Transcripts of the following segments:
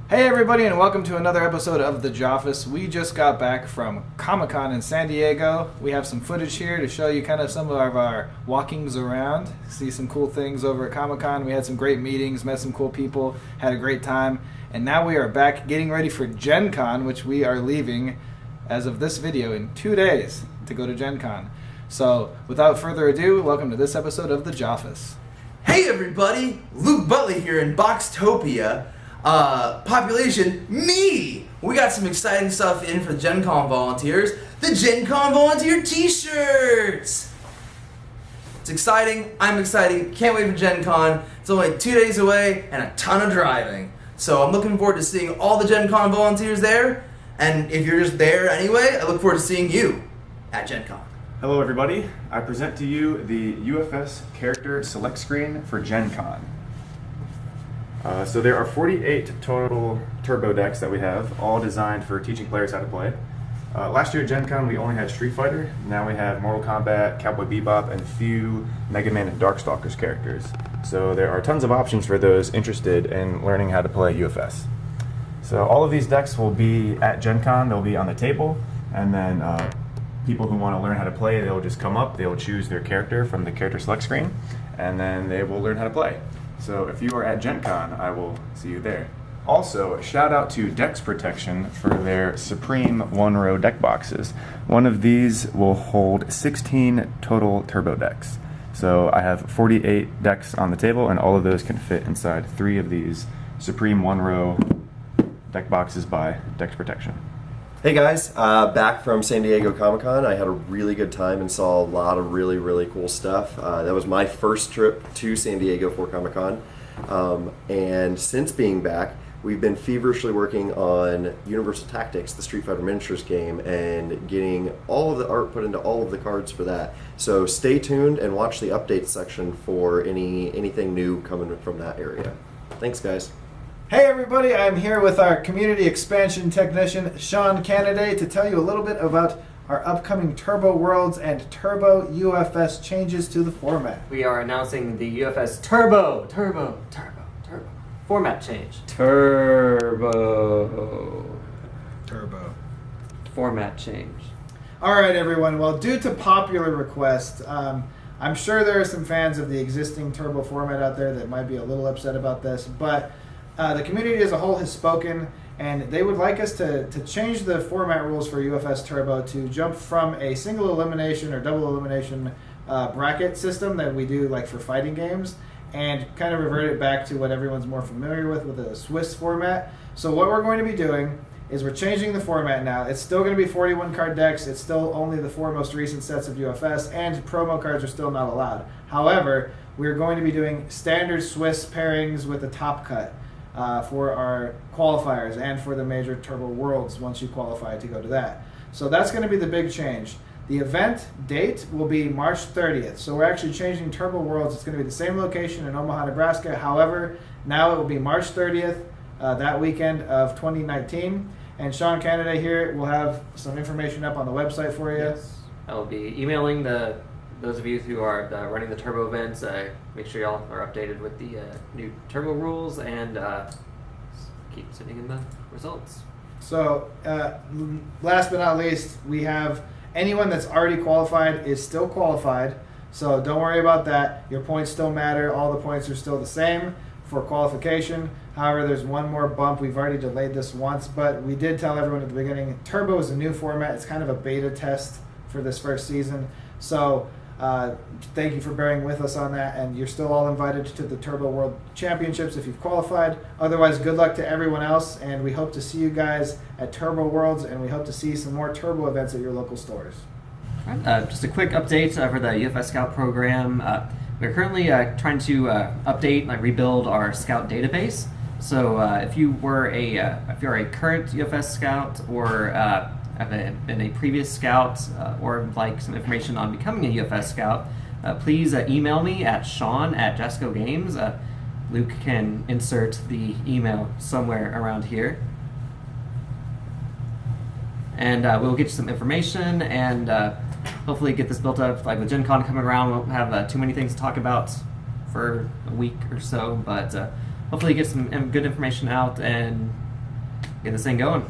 Hey everybody, and welcome to another episode of the Joffice. We just got back from Comic-Con in San Diego. We have some footage here to show you kind of some of our walkings around, see some cool things over at Comic-Con. We had some great meetings, met some cool people, had a great time, and now we are back getting ready for Gencon, which we are leaving as of this video in 2 days to go to Gencon. So without further ado, welcome to this episode of the Joffice. Hey everybody, Luke Butley here in Boxtopia. Population, me! We got some exciting stuff in for the Gencon volunteers. The Gencon volunteer t-shirts! It's exciting, I'm excited, can't wait for Gencon. It's only 2 days away and a ton of driving. So I'm looking forward to seeing all the Gencon volunteers there. And if you're just there anyway, I look forward to seeing you at Gencon. Hello everybody, I present to you the UFS character select screen for Gencon. So there are 48 total turbo decks that we have, all designed for teaching players how to play. Last year at Gencon we only had Street Fighter, now we have Mortal Kombat, Cowboy Bebop, and a few Mega Man and Darkstalkers characters. So there are tons of options for those interested in learning how to play UFS. So all of these decks will be at Gencon, they'll be on the table, and then people who want to learn how to play, they'll just come up, they'll choose their character from the character select screen, and then they will learn how to play. So if you are at Gencon, I will see you there. Also, shout out to Dex Protection for their Supreme one-row deck boxes. One of these will hold 16 total turbo decks. So I have 48 decks on the table, and all of those can fit inside 3 of these Supreme one-row deck boxes by Dex Protection. Hey guys, back from San Diego Comic-Con. I had a really good time and saw a lot of really cool stuff. That was my first trip to San Diego for Comic-Con. And since being back, we've been feverishly working on Universal Tactics, the Street Fighter miniatures game, and getting all of the art put into all of the cards for that. So stay tuned and watch the updates section for anything new coming from that area. Thanks guys. Hey everybody, I'm here with our community expansion technician, Sean Canaday, to tell you a little bit about our upcoming Turbo Worlds and Turbo UFS changes to the format. We are announcing the UFS Turbo format change. Turbo format change. Alright everyone, well due to popular request, I'm sure there are some fans of the existing Turbo format out there that might be a little upset about this, but the community as a whole has spoken, and they would like us to change the format rules for UFS Turbo to jump from a single elimination or double elimination bracket system that we do like for fighting games, and kind of revert it back to what everyone's more familiar with a Swiss format. So what we're going to be doing is we're changing the format now. It's still going to be 41 card decks. It's still only the 4 most recent sets of UFS, and promo cards are still not allowed. However, we're going to be doing standard Swiss pairings with a top cut. For our qualifiers and for the major Turbo Worlds once you qualify to go to that. So that's going to be the big change. The event date will be March 30th. So we're actually changing Turbo Worlds. It's going to be the same location in Omaha, Nebraska. However, now it will be March 30th, that weekend of 2019. And Sean Canaday here will have some information up on the website for you. Yes. I will be emailing those of you who are running the Turbo events. Make sure y'all are updated with the new Turbo rules, and keep sending in the results. So last but not least, we have anyone that's already qualified is still qualified. So don't worry about that. Your points still matter. All the points are still the same for qualification. However, there's one more bump. We've already delayed this once, but we did tell everyone at the beginning, Turbo is a new format. It's kind of a beta test for this first season. So thank you for bearing with us on that, and you're still all invited to the Turbo World Championships if you've qualified. Otherwise, good luck to everyone else, and we hope to see you guys at Turbo Worlds, and we hope to see some more Turbo events at your local stores. All right, just a quick update for the UFS Scout program. We're currently trying to update, rebuild our Scout database. So if you're a current UFS Scout or have been a previous Scout or would like some information on becoming a UFS Scout, please email me at Sean@Jasco Games. Luke can insert the email somewhere around here. And we'll get you some information and hopefully get this built up. Like with Gen Con coming around, we won't have too many things to talk about for a week or so, but hopefully get some good information out and get this thing going.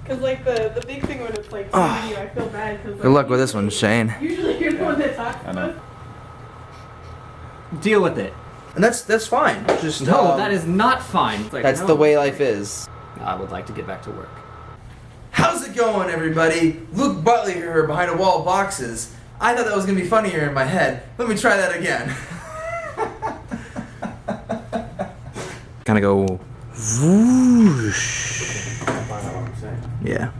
Because like the big thing when it's like you, I feel bad. Cause, like, Good luck with this one, Shane. Usually you're the one that talks I know. Deal with it. And that's fine. Just No, that is not fine. It's like, that's no. the way life is. I would like to get back to work. How's it going, everybody? Luke Butley here behind a wall of boxes. I thought that was gonna be funnier in my head. Let me try that again. Kind of go whoosh. Find out what I'm saying. Yeah.